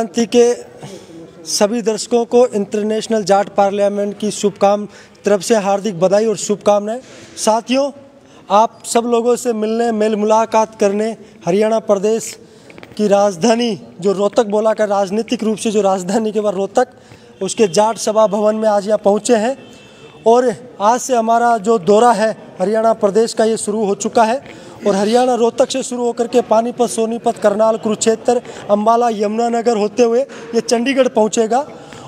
क्रांति के सभी दर्शकों को इंटरनेशनल जाट पार्लियामेंट की तरफ से हार्दिक बधाई और शुभकामनाएं। साथियों, आप सब लोगों से मिलने मेल मुलाकात करने हरियाणा प्रदेश की राजधानी जो रोहतक बोला कर राजनीतिक रूप से जो राजधानी के बाद रोहतक, उसके जाट सभा भवन में आज यहाँ पहुँचे हैं। और आज से हमारा जो दौरा है हरियाणा प्रदेश का ये शुरू हो चुका है और हरियाणा रोहतक से शुरू होकर के पानीपत, सोनीपत, करनाल, कुरुक्षेत्र, अम्बाला, यमुनानगर होते हुए ये चंडीगढ़ पहुंचेगा।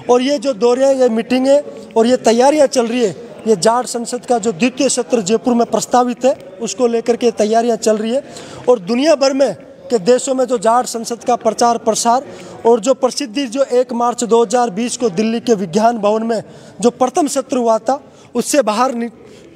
और ये जो दौरे, ये मीटिंगें और ये तैयारियां चल रही है, ये जाट संसद का जो द्वितीय सत्र जयपुर में प्रस्तावित है उसको लेकर के तैयारियां चल रही है। और दुनिया भर में के देशों में जो जाट संसद का प्रचार प्रसार और जो प्रसिद्धि जो 1 मार्च 2020 को दिल्ली के विज्ञान भवन में जो प्रथम सत्र हुआ था, उससे बाहर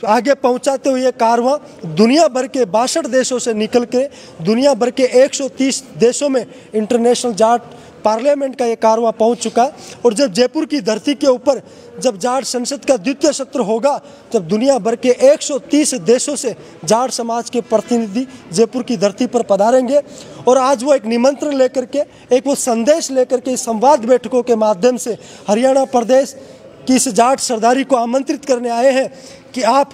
आगे पहुंचाते हुए कारवां दुनिया भर के 62 देशों से निकल के दुनिया भर के 130 देशों में इंटरनेशनल जाट पार्लियामेंट का ये कारवां पहुंच चुका है। और जब जयपुर की धरती के ऊपर जब जाट संसद का द्वितीय सत्र होगा, तब दुनिया भर के 130 देशों से जाट समाज के प्रतिनिधि जयपुर की धरती पर पधारेंगे। और आज वो एक निमंत्रण लेकर के, एक वो संदेश लेकर के, संवाद बैठकों के माध्यम से हरियाणा प्रदेश की इस जाट सरदारी को आमंत्रित करने आए हैं कि आप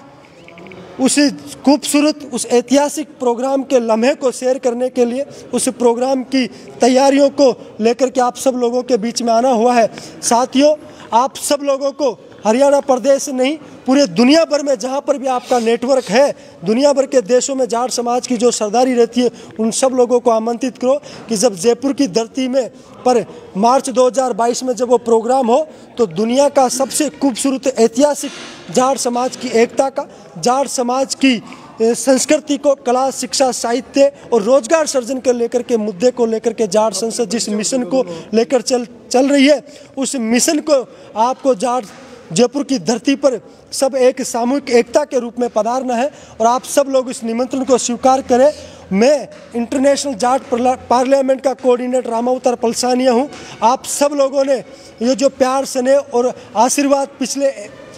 उस खूबसूरत, उस ऐतिहासिक प्रोग्राम के लम्हे को शेयर करने के लिए, उस प्रोग्राम की तैयारियों को लेकर के आप सब लोगों के बीच में आना हुआ है। साथियों, आप सब लोगों को हरियाणा प्रदेश नहीं, पूरे दुनिया भर में जहाँ पर भी आपका नेटवर्क है, दुनिया भर के देशों में जाट समाज की जो सरदारी रहती है, उन सब लोगों को आमंत्रित करो कि जब जयपुर की धरती में पर मार्च 2022 में जब वो प्रोग्राम हो, तो दुनिया का सबसे खूबसूरत ऐतिहासिक जाट समाज की एकता का, जाट समाज की संस्कृति को, कला, शिक्षा, साहित्य और रोजगार सर्जन को लेकर के मुद्दे को लेकर के जाट संसद जिस मिशन को लेकर चल रही है, उस मिशन को आपको जाट जयपुर की धरती पर सब एक सामूहिक एकता के रूप में पधारना है। और आप सब लोग इस निमंत्रण को स्वीकार करें। मैं इंटरनेशनल जाट पार्लियामेंट का कोऑर्डिनेटर रामावतार पलसानिया हूँ। आप सब लोगों ने ये जो प्यार, स्नेह और आशीर्वाद पिछले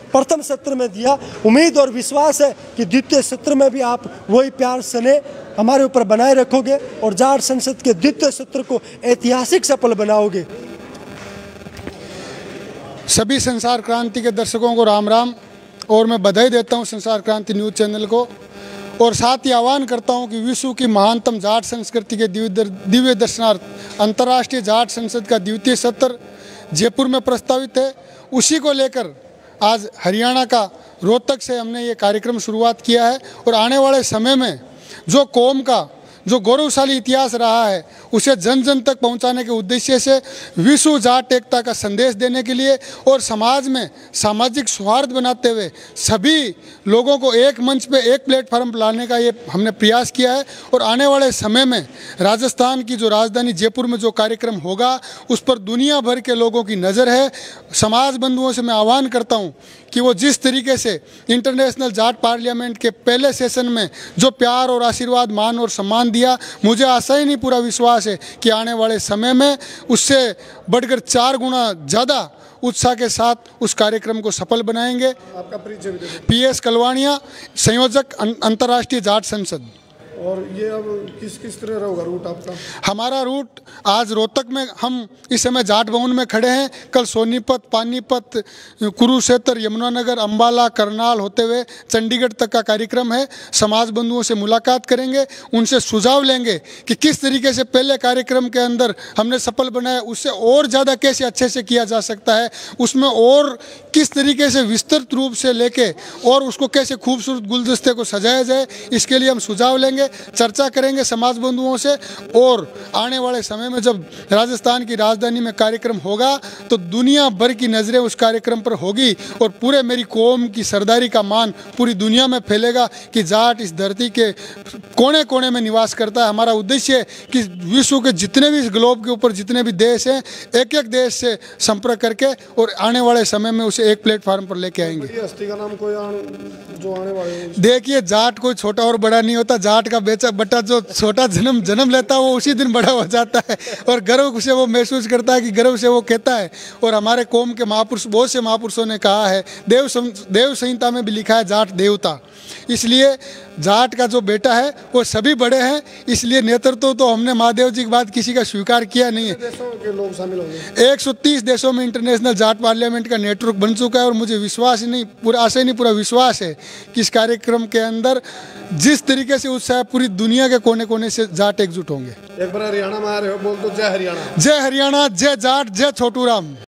प्रथम सत्र में दिया, उम्मीद और विश्वास है कि द्वितीय सत्र में भी आप वही प्यार, स्नेह हमारे ऊपर बनाए रखोगे और जाट संसद के द्वितीय सत्र को ऐतिहासिक सफल बनाओगे। सभी संसार क्रांति के दर्शकों को राम राम और मैं बधाई देता हूं संसार क्रांति न्यूज़ चैनल को, और साथ ही आह्वान करता हूं कि विश्व की महानतम जाट संस्कृति के दिव्य दर्शनार्थ अंतर्राष्ट्रीय जाट संसद का द्वितीय सत्र जयपुर में प्रस्तावित है। उसी को लेकर आज हरियाणा का रोहतक से हमने ये कार्यक्रम शुरुआत किया है। और आने वाले समय में जो कौम का जो गौरवशाली इतिहास रहा है उसे जन जन तक पहुंचाने के उद्देश्य से विश्व जाट एकता का संदेश देने के लिए और समाज में सामाजिक सौहार्द बनाते हुए सभी लोगों को एक मंच पे, एक प्लेटफार्म पर लाने का ये हमने प्रयास किया है। और आने वाले समय में राजस्थान की जो राजधानी जयपुर में जो कार्यक्रम होगा, उस पर दुनिया भर के लोगों की नज़र है। समाज बंधुओं से मैं आह्वान करता हूँ कि वो जिस तरीके से इंटरनेशनल जाट पार्लियामेंट के पहले सेशन में जो प्यार और आशीर्वाद, मान और सम्मान दिया, मुझे आशा ही नहीं, पूरा विश्वास है कि आने वाले समय में उससे बढ़कर 4 गुना ज़्यादा उत्साह के साथ उस कार्यक्रम को सफल बनाएंगे। आपका परिचय? PS कलवानिया, संयोजक अंतर्राष्ट्रीय जाट संसद। और ये अब किस तरह होगा रूट आपका? हमारा रूट आज रोहतक में, हम इस समय जाट भवन में खड़े हैं। कल सोनीपत, पानीपत, कुरुक्षेत्र, यमुनानगर, अम्बाला, करनाल होते हुए चंडीगढ़ तक का कार्यक्रम है। समाज बंधुओं से मुलाकात करेंगे, उनसे सुझाव लेंगे कि किस तरीके से पहले कार्यक्रम के अंदर हमने सफल बनाया, उससे और ज़्यादा कैसे अच्छे से किया जा सकता है, उसमें और किस तरीके से विस्तृत रूप से लेके और उसको कैसे खूबसूरत गुलदस्ते को सजाया जाए, इसके लिए हम सुझाव लेंगे, चर्चा करेंगे समाज बंधुओं से। और आने वाले समय में जब राजस्थान की राजधानी में कार्यक्रम होगा, तो दुनिया भर की नज़रें उस कार्यक्रम पर होगी और पूरे मेरी कौम की सरदारी का मान पूरी दुनिया में फैलेगा कि जाट इस धरती के कोने कोने में निवास करता है। हमारा उद्देश्य है कि विश्व के जितने भी, इस ग्लोब के ऊपर जितने भी देश हैं, एक एक देश से संपर्क करके और आने वाले समय में उसे एक प्लेटफार्म पर लेके आएंगे। हस्ती का नाम कोई जो आने वाले? देखिए, जाट कोई छोटा और बड़ा नहीं होता। जाट का बेचा बट्टा जो छोटा जन्म लेता है वो उसी दिन बड़ा हो जाता है और गर्व से वो महसूस करता है कि गर्व से वो कहता है। और हमारे कौम के महापुरुष, बहुत से महापुरुषों ने कहा है, देव संहिता में भी लिखा है जाट देवता। इसलिए जाट का जो बेटा है वो सभी बड़े हैं, इसलिए नेतृत्व तो हमने महादेव जी के बाद किसी का स्वीकार किया नहीं है। देशों के लोग शामिल होंगे। 130 देशों में इंटरनेशनल जाट पार्लियामेंट का नेटवर्क बन चुका है और मुझे विश्वास ही नहीं, पूरा आशा ही नहीं, पूरा विश्वास है कि इस कार्यक्रम के अंदर जिस तरीके से उत्साह पूरी दुनिया के कोने कोने से जाट एकजुट होंगे। एक बार हरियाणा में आ रहे हो, बोल दो जय हरियाणा। जय हरियाणा, जय जाट, जय छोटू राम।